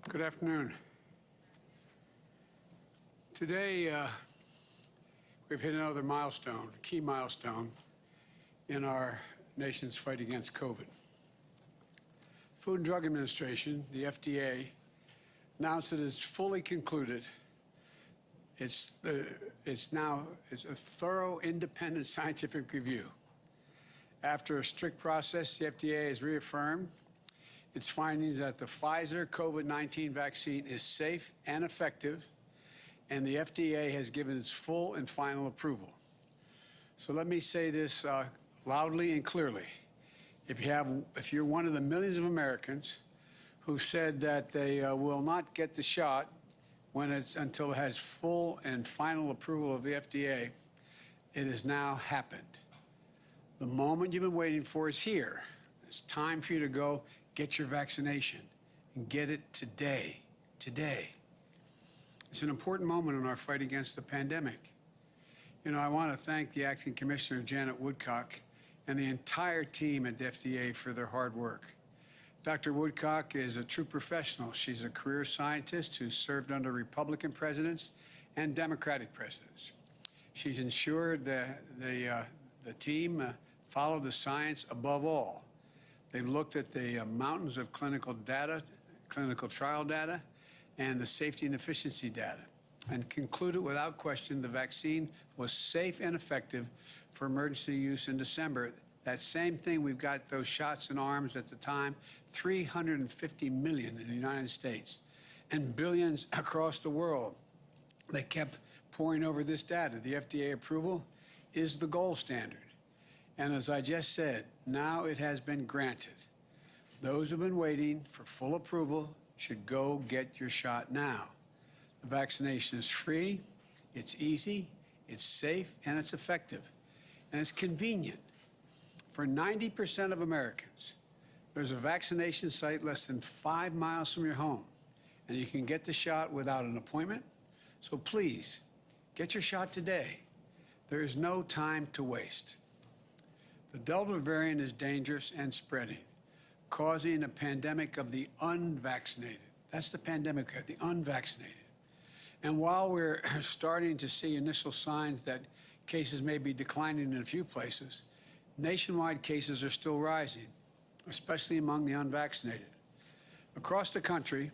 Good afternoon. Today, we've hit another milestone, a key milestone in our nation's fight against COVID. Food and Drug Administration, the FDA, announced that it's fully concluded. It's a thorough, independent scientific review. After a strict process, the FDA has reaffirmed its findings that the Pfizer COVID-19 vaccine is safe and effective, and the FDA has given its full and final approval. So let me say this loudly and clearly. If you're one of the millions of Americans who said that they will not get the shot until it has full and final approval of the FDA, it has now happened. The moment you've been waiting for is here. It's time for you to go get your vaccination and get it today. Today. It's an important moment in our fight against the pandemic. You know, I want to thank the Acting Commissioner, Janet Woodcock, and the entire team at the FDA for their hard work. Dr. Woodcock is a true professional. She's a career scientist who served under Republican presidents and Democratic presidents. She's ensured that the team followed the science above all. They've looked at the mountains of clinical data, clinical trial data, and the safety and efficiency data, and concluded without question the vaccine was safe and effective for emergency use in December. That same thing, we've got those shots in arms at the time, 350 million in the United States, and billions across the world. They kept pouring over this data. The FDA approval is the gold standard. And as I just said, now it has been granted. Those who've been waiting for full approval should go get your shot now. The vaccination is free, it's easy, it's safe, and it's effective. And it's convenient. For 90% of Americans, there's a vaccination site less than 5 miles from your home, and you can get the shot without an appointment. So please, get your shot today. There is no time to waste. The Delta variant is dangerous and spreading, causing a pandemic of the unvaccinated. That's the pandemic of the unvaccinated. And while we're starting to see initial signs that cases may be declining in a few places, nationwide cases are still rising, especially among the unvaccinated. Across the country,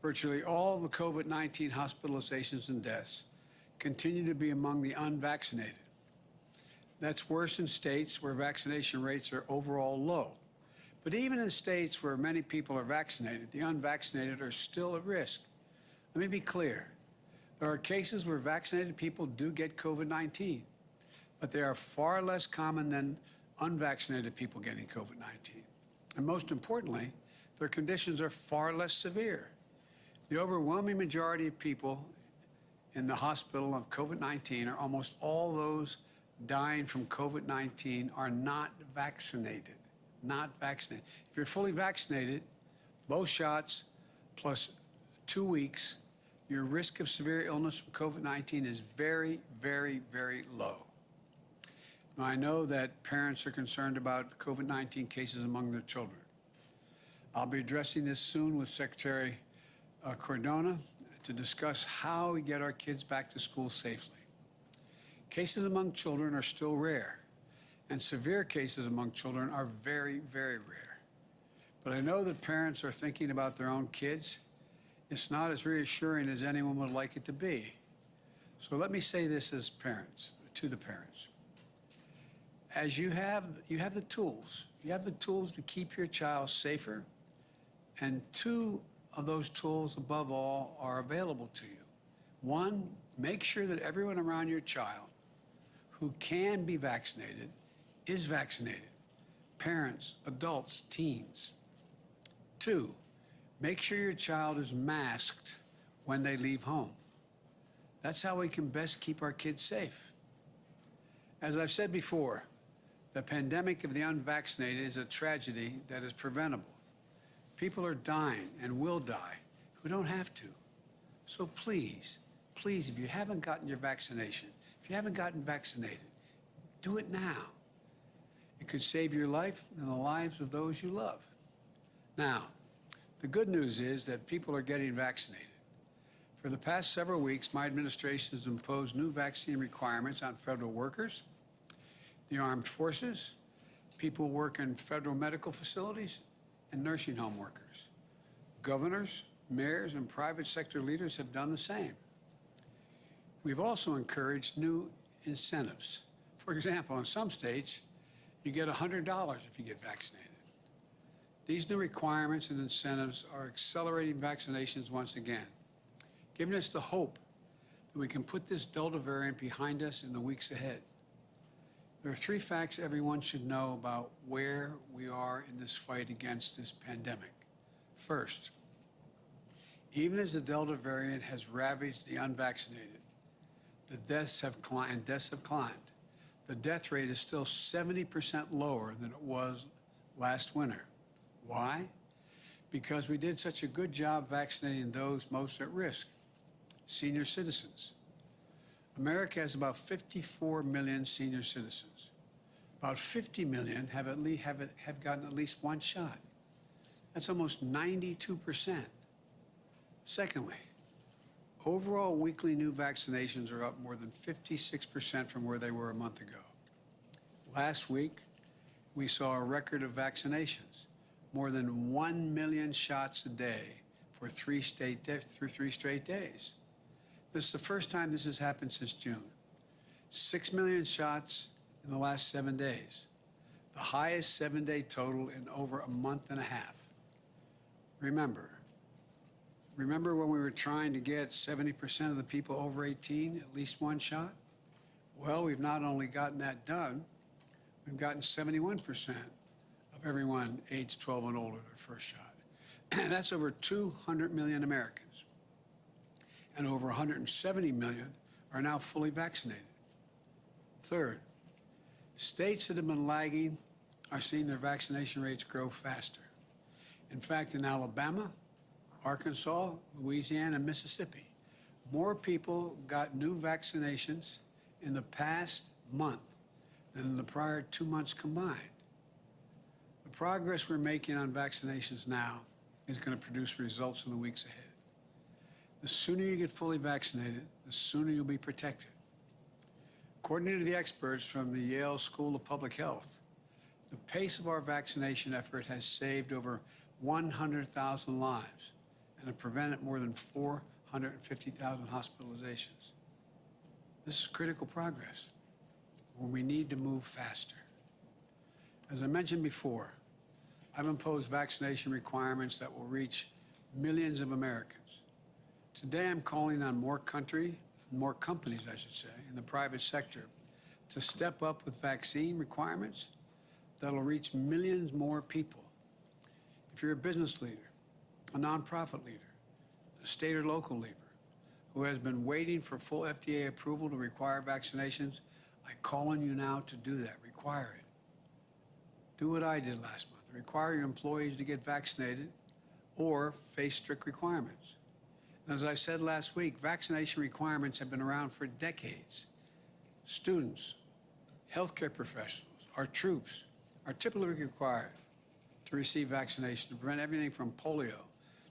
virtually all the COVID-19 hospitalizations and deaths continue to be among the unvaccinated. That's worse in states where vaccination rates are overall low. But even in states where many people are vaccinated, the unvaccinated are still at risk. Let me be clear. There are cases where vaccinated people do get COVID-19, but they are far less common than unvaccinated people getting COVID-19. And most importantly, their conditions are far less severe. The overwhelming majority of people in the hospital of COVID-19 are almost all those dying from COVID-19 are not vaccinated. Not vaccinated. If you're fully vaccinated, both shots plus 2 weeks, your risk of severe illness from COVID-19 is very, very, very low. Now, I know that parents are concerned about COVID-19 cases among their children. I'll be addressing this soon with Secretary Cardona to discuss how we get our kids back to school safely. Cases among children are still rare, and severe cases among children are very, very rare. But I know that parents are thinking about their own kids. It's not as reassuring as anyone would like it to be. So let me say this as parents, to the parents. As you have the tools. You have the tools to keep your child safer, and 2 of those tools, above all, are available to you. 1, make sure that everyone around your child who can be vaccinated is vaccinated. Parents, adults, teens. 2, make sure your child is masked when they leave home. That's how we can best keep our kids safe. As I've said before, the pandemic of the unvaccinated is a tragedy that is preventable. People are dying and will die who don't have to. So please, please, if you haven't gotten your vaccination, if you haven't gotten vaccinated, do it now. It could save your life and the lives of those you love. Now, The good news is that people are getting vaccinated. For the past several weeks, my administration has imposed new vaccine requirements on federal workers, the armed forces, people who work in federal medical facilities, and nursing home workers. Governors, mayors, and private sector leaders have done the same. We've also encouraged new incentives. For example, in some states, you get $100 if you get vaccinated. These new requirements and incentives are accelerating vaccinations once again, giving us the hope that we can put this Delta variant behind us in the weeks ahead. There are 3 facts everyone should know about where we are in this fight against this pandemic. First, even as the Delta variant has ravaged the unvaccinated, the deaths have climbed. The death rate is still 70% lower than it was last winter. Why? Because we did such a good job vaccinating those most at risk, senior citizens. America has about 54 million senior citizens. About 50 million have gotten at least 1 shot. That's almost 92%. Secondly, overall weekly new vaccinations are up more than 56% from where they were a month ago. Last week, we saw a record of vaccinations, more than 1 million shots a day for 3 straight days. This is the first time this has happened since June. 6 million shots in the last 7 days, the highest 7-day total in over a month and a half. Remember when we were trying to get 70% of the people over 18 at least 1 shot? Well, we've not only gotten that done, we've gotten 71% of everyone aged 12 and older their first shot. That's over 200 million Americans. And over 170 million are now fully vaccinated. Third, states that have been lagging are seeing their vaccination rates grow faster. In fact, in Alabama, Arkansas, Louisiana, and Mississippi, more people got new vaccinations in the past month than in the prior 2 months combined. The progress we're making on vaccinations now is going to produce results in the weeks ahead. The sooner you get fully vaccinated, the sooner you'll be protected. According to the experts from the Yale School of Public Health, the pace of our vaccination effort has saved over 100,000 lives and have prevented more than 450,000 hospitalizations. This is critical progress, where we need to move faster. As I mentioned before, I've imposed vaccination requirements that will reach millions of Americans. Today, I'm calling on more companies, I should say, in the private sector to step up with vaccine requirements that'll reach millions more people. If you're a business leader, a nonprofit leader, a state or local leader who has been waiting for full FDA approval to require vaccinations, I call on you now to do that. Require it. Do what I did last month. Require your employees to get vaccinated or face strict requirements. And as I said last week, vaccination requirements have been around for decades. Students, healthcare professionals, our troops are typically required to receive vaccination to prevent everything from polio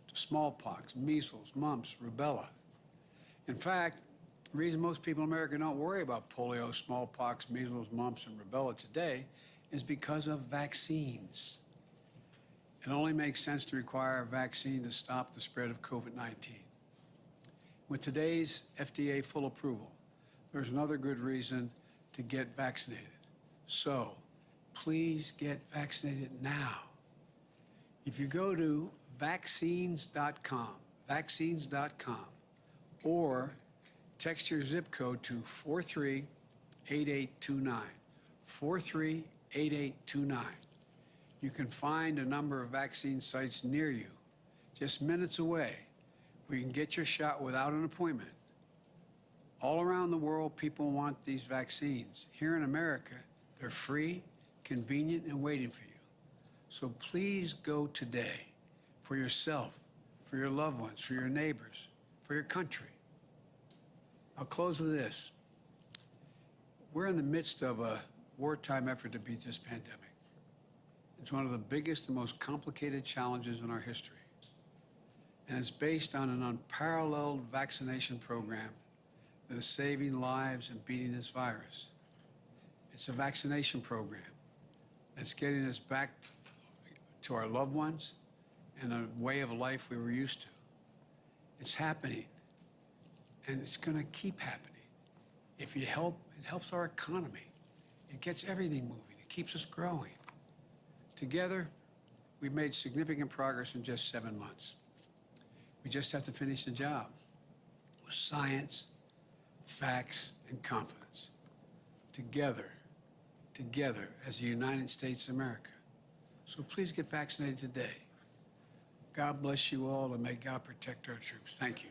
to smallpox, measles, mumps, rubella. In fact, the reason most people in America don't worry about polio, smallpox, measles, mumps, and rubella today is because of vaccines. It only makes sense to require a vaccine to stop the spread of COVID-19. With today's FDA full approval, there's another good reason to get vaccinated. So, please get vaccinated now. If you go to vaccines.com, or text your zip code to 438829, 438829. You can find a number of vaccine sites near you, just minutes away, where you can get your shot without an appointment. All around the world, people want these vaccines. Here in America, they're free, convenient, and waiting for you. So please go today for yourself, for your loved ones, for your neighbors, for your country. I'll close with this. We're in the midst of a wartime effort to beat this pandemic. It's one of the biggest and most complicated challenges in our history. and it's based on an unparalleled vaccination program that is saving lives and beating this virus. It's a vaccination program that's getting us back to our loved ones and a way of life we were used to. It's happening, and it's going to keep happening. If you help, it helps our economy. It gets everything moving. It keeps us growing. Together, we've made significant progress in just 7 months. We just have to finish the job with science, facts, and confidence. Together as the United States of America. So please get vaccinated today. God bless you all, and may God protect our troops. Thank you.